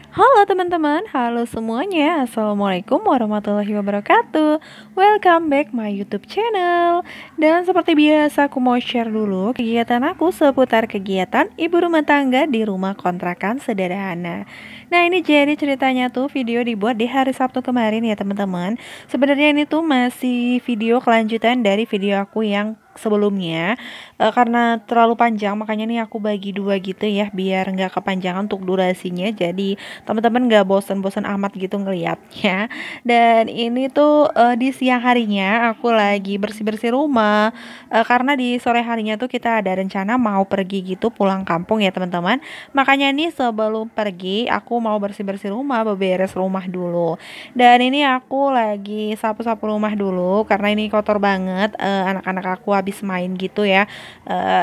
Halo teman-teman, halo semuanya. Assalamualaikum warahmatullahi wabarakatuh. Welcome back my YouTube channel. Dan seperti biasa aku mau share dulu kegiatan aku seputar kegiatan ibu rumah tangga di rumah kontrakan sederhana. Nah, ini jadi ceritanya tuh video dibuat di hari Sabtu kemarin ya teman-teman. Sebenarnya ini tuh masih video kelanjutan dari video aku yang sebelumnya. Karena terlalu panjang makanya nih aku bagi dua gitu ya biar nggak kepanjangan untuk durasinya. Jadi teman-teman gak bosan-bosan amat gitu ngeliatnya. Dan ini tuh di siang harinya aku lagi bersih-bersih rumah, karena di sore harinya tuh kita ada rencana mau pergi gitu pulang kampung ya teman-teman. Makanya nih sebelum pergi aku mau bersih-bersih rumah, beberes rumah dulu. Dan ini aku lagi sapu-sapu rumah dulu karena ini kotor banget. Anak-anak aku habis main gitu ya.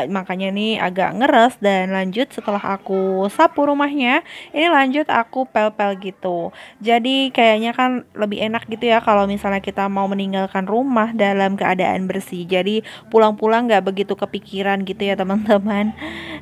Makanya nih agak ngeres. Dan lanjut setelah aku sapu rumahnya, ini lanjut aku pel-pel gitu. Jadi kayaknya kan lebih enak gitu ya kalau misalnya kita mau meninggalkan rumah dalam keadaan bersih. Jadi pulang-pulang nggak begitu kepikiran gitu ya teman-teman.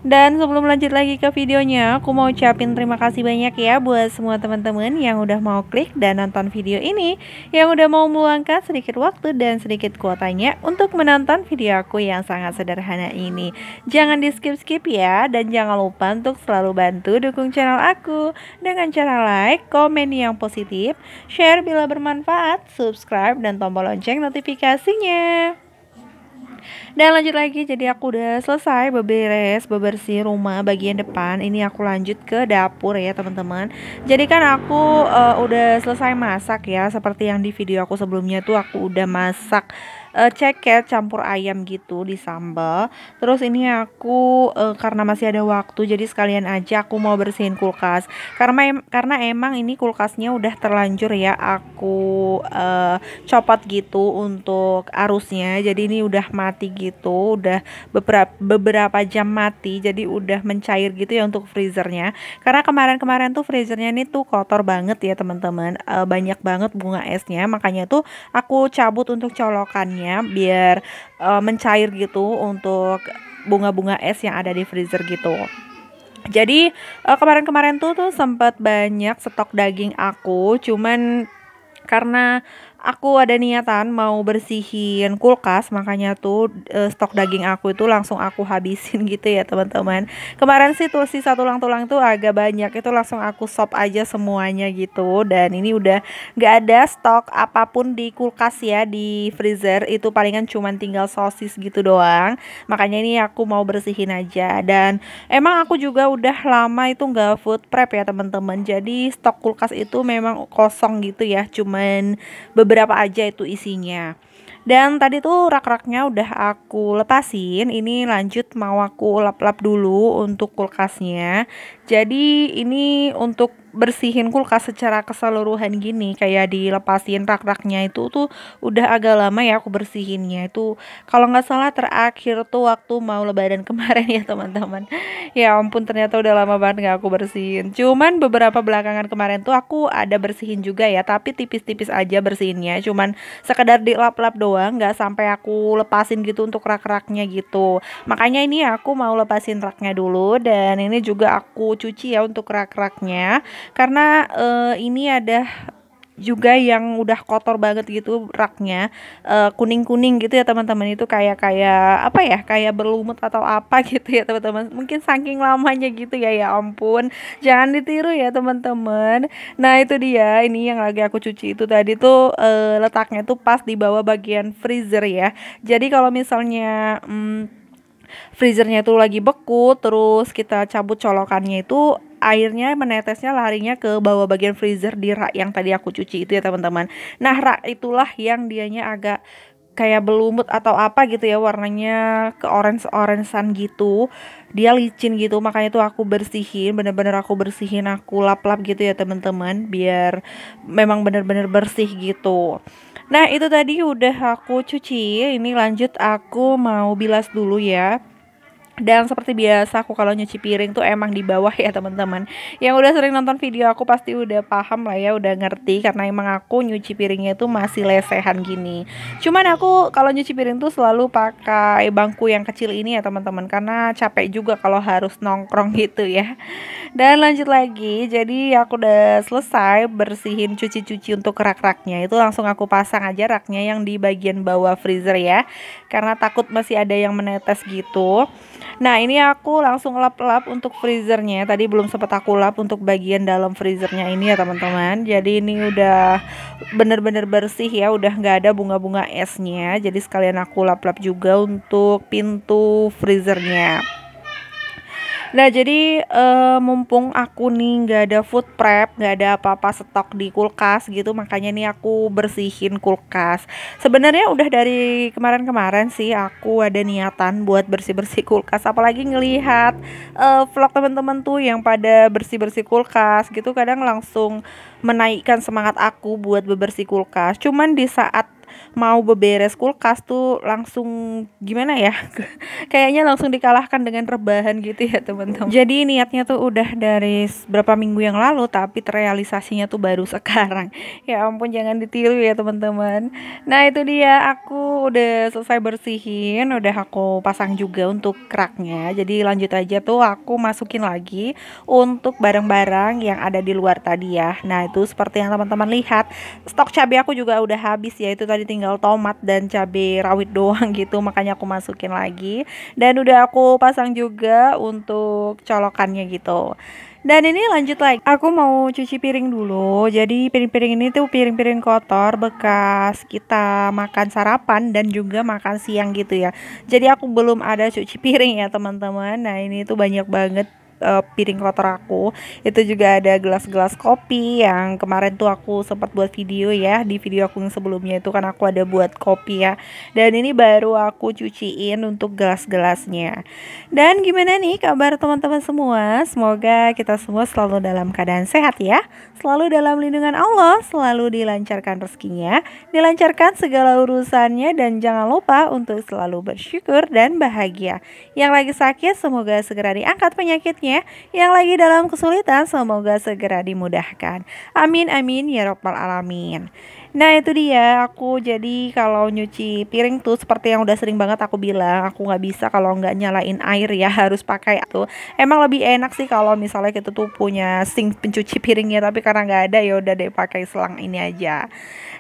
Dan sebelum lanjut lagi ke videonya, aku mau ucapin terima kasih banyak ya buat semua teman-teman yang udah mau klik dan nonton video ini, yang udah mau meluangkan sedikit waktu dan sedikit kuotanya untuk menonton video aku yang sangat sederhana ini. Jangan di skip-skip ya, dan jangan lupa untuk selalu bantu dukung channel aku dengan cara like, komen yang positif, share bila bermanfaat, subscribe, dan tombol lonceng notifikasinya. Dan lanjut lagi, jadi aku udah selesai bebersih rumah bagian depan. Ini aku lanjut ke dapur ya teman-teman. Jadi kan aku udah selesai masak ya, seperti yang di video aku sebelumnya tuh aku udah masak ceket campur ayam gitu di sambal. Terus ini aku karena masih ada waktu jadi sekalian aja aku mau bersihin kulkas. Karena emang ini kulkasnya udah terlanjur ya aku copot gitu untuk arusnya. Jadi ini udah mati gitu, udah beberapa jam mati. Jadi udah mencair gitu ya untuk freezernya. Karena kemarin-kemarin tuh freezernya ini tuh kotor banget ya teman-teman. Banyak banget bunga esnya. Makanya tuh aku cabut untuk colokannya biar mencair gitu untuk bunga-bunga es yang ada di freezer gitu. Jadi kemarin-kemarin tuh sempat banyak stok daging aku, cuman karena aku ada niatan mau bersihin kulkas, makanya tuh stok daging aku itu langsung aku habisin gitu ya teman-teman. Kemarin sih tuh sisa tulang-tulang tuh agak banyak, itu langsung aku sop aja semuanya gitu. Dan ini udah gak ada stok apapun di kulkas ya, di freezer itu palingan cuman tinggal sosis gitu doang. Makanya ini aku mau bersihin aja. Dan emang aku juga udah lama itu nggak food prep ya teman-teman. Jadi stok kulkas itu memang kosong gitu ya, cuman beberapa aja itu isinya. Dan tadi tuh rak-raknya udah aku lepasin. Ini lanjut mau aku lap-lap dulu untuk kulkasnya. Jadi ini untuk bersihin kulkas secara keseluruhan gini, kayak dilepasin rak-raknya itu tuh udah agak lama ya aku bersihinnya. Itu kalau nggak salah terakhir tuh waktu mau lebaran kemarin ya teman-teman. Ya ampun, ternyata udah lama banget gak aku bersihin. Cuman beberapa belakangan kemarin tuh aku ada bersihin juga ya, tapi tipis-tipis aja bersihinnya. Cuman sekedar dilap-lap doang, nggak sampai aku lepasin gitu untuk rak-raknya gitu. Makanya ini aku mau lepasin raknya dulu. Dan ini juga aku cuci ya untuk rak-raknya, karena ini ada juga yang udah kotor banget gitu raknya, kuning-kuning gitu ya teman-teman. Itu kayak kayak apa ya, kayak berlumut atau apa gitu ya teman-teman, mungkin saking lamanya gitu ya. Ya ampun, jangan ditiru ya teman-teman. Nah itu dia, ini yang lagi aku cuci itu tadi tuh letaknya tuh pas di bawah bagian freezer ya. Jadi kalau misalnya freezernya itu lagi beku, terus kita cabut colokannya, itu airnya menetesnya larinya ke bawah bagian freezer di rak yang tadi aku cuci itu ya teman-teman. Nah rak itulah yang dianya agak kayak belumut atau apa gitu ya, warnanya ke orange-orangean gitu, dia licin gitu. Makanya tuh aku bersihin, bener-bener aku bersihin, aku lap-lap gitu ya teman-teman, biar memang bener-bener bersih gitu. Nah itu tadi udah aku cuci, ini lanjut aku mau bilas dulu ya. Dan seperti biasa aku kalau nyuci piring tuh emang di bawah ya teman-teman. Yang udah sering nonton video aku pasti udah paham lah ya, udah ngerti karena emang aku nyuci piringnya tuh masih lesehan gini. Cuman aku kalau nyuci piring tuh selalu pakai bangku yang kecil ini ya teman-teman, karena capek juga kalau harus nongkrong gitu ya. Dan lanjut lagi, jadi aku udah selesai bersihin cuci-cuci untuk rak-raknya. Itu langsung aku pasang aja raknya yang di bagian bawah freezer ya, karena takut masih ada yang menetes gitu. Nah ini aku langsung lap-lap untuk freezernya. Tadi belum sempat aku lap untuk bagian dalam freezernya ini ya teman-teman. Jadi ini udah bener-bener bersih ya, udah nggak ada bunga-bunga esnya. Jadi sekalian aku lap-lap juga untuk pintu freezernya. Nah jadi mumpung aku nih nggak ada food prep, nggak ada apa-apa stok di kulkas gitu, makanya nih aku bersihin kulkas. Sebenarnya udah dari kemarin-kemarin sih aku ada niatan buat bersih-bersih kulkas, apalagi ngelihat vlog teman-teman tuh yang pada bersih-bersih kulkas gitu, kadang langsung menaikkan semangat aku buat bebersih kulkas. Cuman di saat mau beberes kulkas tuh langsung gimana ya, kayaknya langsung dikalahkan dengan rebahan gitu ya teman-teman. Jadi niatnya tuh udah dari berapa minggu yang lalu, tapi terrealisasinya tuh baru sekarang. Ya ampun, jangan ditiru ya teman-teman. Nah itu dia, aku udah selesai bersihin, udah aku pasang juga untuk raknya. Jadi lanjut aja tuh aku masukin lagi untuk barang-barang yang ada di luar tadi ya. Nah itu seperti yang teman-teman lihat, stok cabai aku juga udah habis ya, itu tadi tinggal tomat dan cabai rawit doang gitu, makanya aku masukin lagi. Dan udah aku pasang juga untuk colokannya gitu. Dan ini lanjut lagi, aku mau cuci piring dulu. Jadi piring-piring ini tuh piring-piring kotor bekas kita makan sarapan dan juga makan siang gitu ya. Jadi aku belum ada cuci piring ya teman-teman. Nah ini tuh banyak banget piring kotor aku. Itu juga ada gelas-gelas kopi yang kemarin tuh aku sempat buat video ya, di video aku yang sebelumnya itu kan aku ada buat kopi ya. Dan ini baru aku cuciin untuk gelas-gelasnya. Dan gimana nih kabar teman-teman semua? Semoga kita semua selalu dalam keadaan sehat ya, selalu dalam lindungan Allah, selalu dilancarkan rezekinya, dilancarkan segala urusannya, dan jangan lupa untuk selalu bersyukur dan bahagia. Yang lagi sakit semoga segera diangkat penyakitnya, yang lagi dalam kesulitan semoga segera dimudahkan. Amin amin ya robbal alamin. Nah itu dia, aku jadi kalau nyuci piring tuh seperti yang udah sering banget aku bilang, aku nggak bisa kalau nggak nyalain air ya, harus pakai tuh. Emang lebih enak sih kalau misalnya kita tuh punya sink pencuci piringnya, tapi karena nggak ada ya udah deh pakai selang ini aja.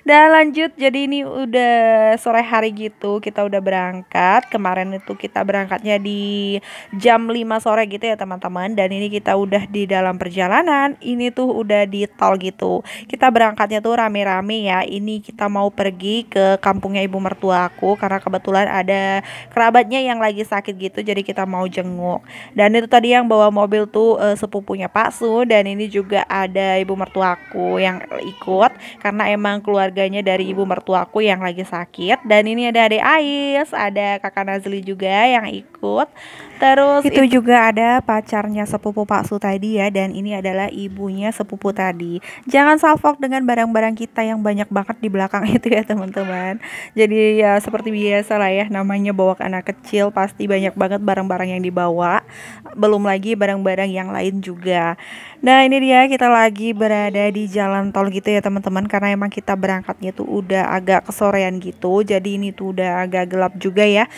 Dan lanjut, jadi ini udah sore hari gitu, kita udah berangkat. Kemarin itu kita berangkatnya di jam 5 sore gitu ya teman-teman. Dan ini kita udah di dalam perjalanan, ini tuh udah di tol gitu. Kita berangkatnya tuh rame-rame ya. Ini kita mau pergi ke kampungnya ibu mertua aku, karena kebetulan ada kerabatnya yang lagi sakit gitu, jadi kita mau jenguk. Dan itu tadi yang bawa mobil tuh sepupunya Pak Su, dan ini juga ada ibu mertuaku yang ikut karena emang keluarganya dari ibu mertuaku yang lagi sakit. Dan ini ada adik Ais, ada kakak Nazli juga yang ikut. Terus itu juga ada pacarnya sepupu Pak Su tadi ya, dan ini adalah ibunya sepupu tadi. Jangan salfok dengan barang-barang kita yang banyak banget di belakang itu ya teman-teman. Jadi ya seperti biasa lah ya, namanya bawa anak kecil pasti banyak banget barang-barang yang dibawa. Belum lagi barang-barang yang lain juga. Nah ini dia, kita lagi berada di jalan tol gitu ya teman-teman, karena emang kita berangkatnya tuh udah agak kesorean gitu. Jadi ini tuh udah agak gelap juga ya,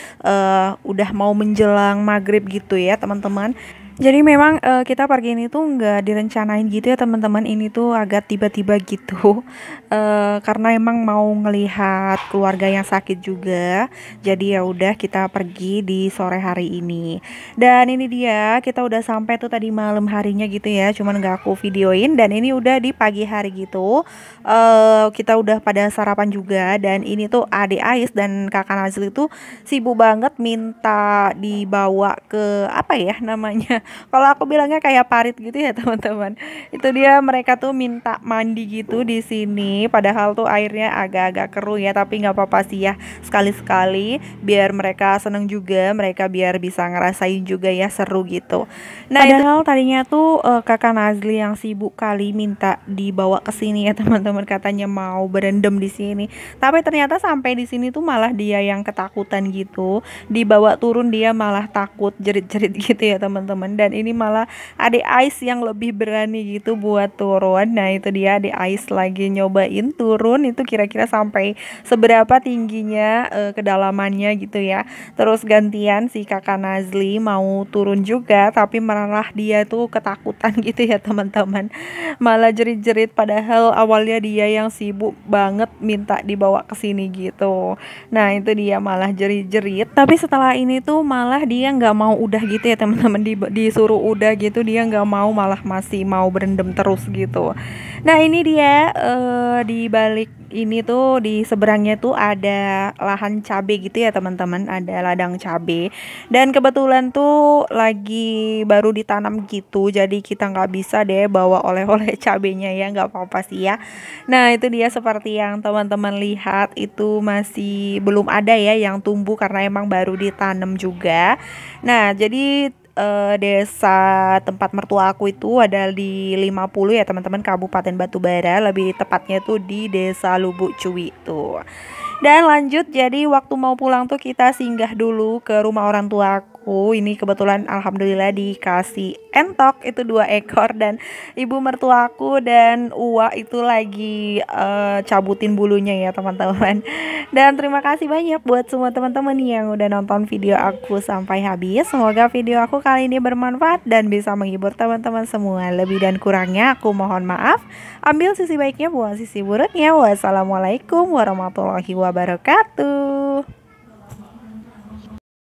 udah mau menjelang maghrib gitu ya teman-teman. Jadi memang kita pergi ini tuh nggak direncanain gitu ya teman-teman, ini tuh agak tiba-tiba gitu. Karena emang mau ngelihat keluarga yang sakit juga, jadi ya udah kita pergi di sore hari ini. Dan ini dia, kita udah sampai tuh tadi malam harinya gitu ya, cuman nggak aku videoin. Dan ini udah di pagi hari gitu, kita udah pada sarapan juga. Dan ini tuh adik Ais dan kakak Nazli tuh sibuk banget minta dibawa ke apa ya namanya, Kalau aku bilangnya kayak parit gitu ya teman-teman. Itu dia mereka tuh minta mandi gitu di sini. Padahal tuh airnya agak-agak keruh ya, tapi nggak apa-apa sih ya. Sekali-sekali biar mereka seneng juga, mereka biar bisa ngerasain juga ya seru gitu. Nah, padahal tadinya tuh kakak Nazli yang sibuk kali minta dibawa ke sini ya teman-teman, katanya mau berendam di sini. Tapi ternyata sampai di sini tuh malah dia yang ketakutan gitu. Dibawa turun dia malah takut jerit-jerit gitu ya teman-teman. Dan ini malah adik Ais yang lebih berani gitu buat turun. Nah itu dia adik Ais lagi nyobain turun itu kira-kira sampai seberapa tingginya, kedalamannya gitu ya. Terus gantian si kakak Nazli mau turun juga, tapi malah dia tuh ketakutan gitu ya teman-teman. Malah jerit-jerit padahal awalnya dia yang sibuk banget minta dibawa ke sini gitu. Nah itu dia malah jerit-jerit, tapi setelah ini tuh malah dia nggak mau udah gitu ya teman-teman, disuruh udah gitu dia nggak mau, malah masih mau berendam terus gitu. Nah ini dia, di balik ini tuh di seberangnya tuh ada lahan cabe gitu ya teman-teman, ada ladang cabe dan kebetulan tuh lagi baru ditanam gitu, jadi kita nggak bisa deh bawa oleh-oleh cabenya ya, nggak apa-apa sih ya. Nah itu dia seperti yang teman-teman lihat itu masih belum ada ya yang tumbuh karena emang baru ditanam juga. Nah jadi desa tempat mertua aku itu ada di 50 ya teman-teman, Kabupaten Batubara, lebih tepatnya tuh di Desa Lubuk Cuwi tuh. Dan lanjut, jadi waktu mau pulang tuh kita singgah dulu ke rumah orang tua aku. Ini kebetulan alhamdulillah dikasih entok itu 2 ekor, dan ibu mertua aku dan Uwa itu lagi cabutin bulunya ya teman-teman. Dan terima kasih banyak buat semua teman-teman yang udah nonton video aku sampai habis. Semoga video aku kali ini bermanfaat dan bisa menghibur teman-teman semua. Lebih dan kurangnya aku mohon maaf. Ambil sisi baiknya, buang sisi buruknya. Wassalamualaikum warahmatullahi wabarakatuh.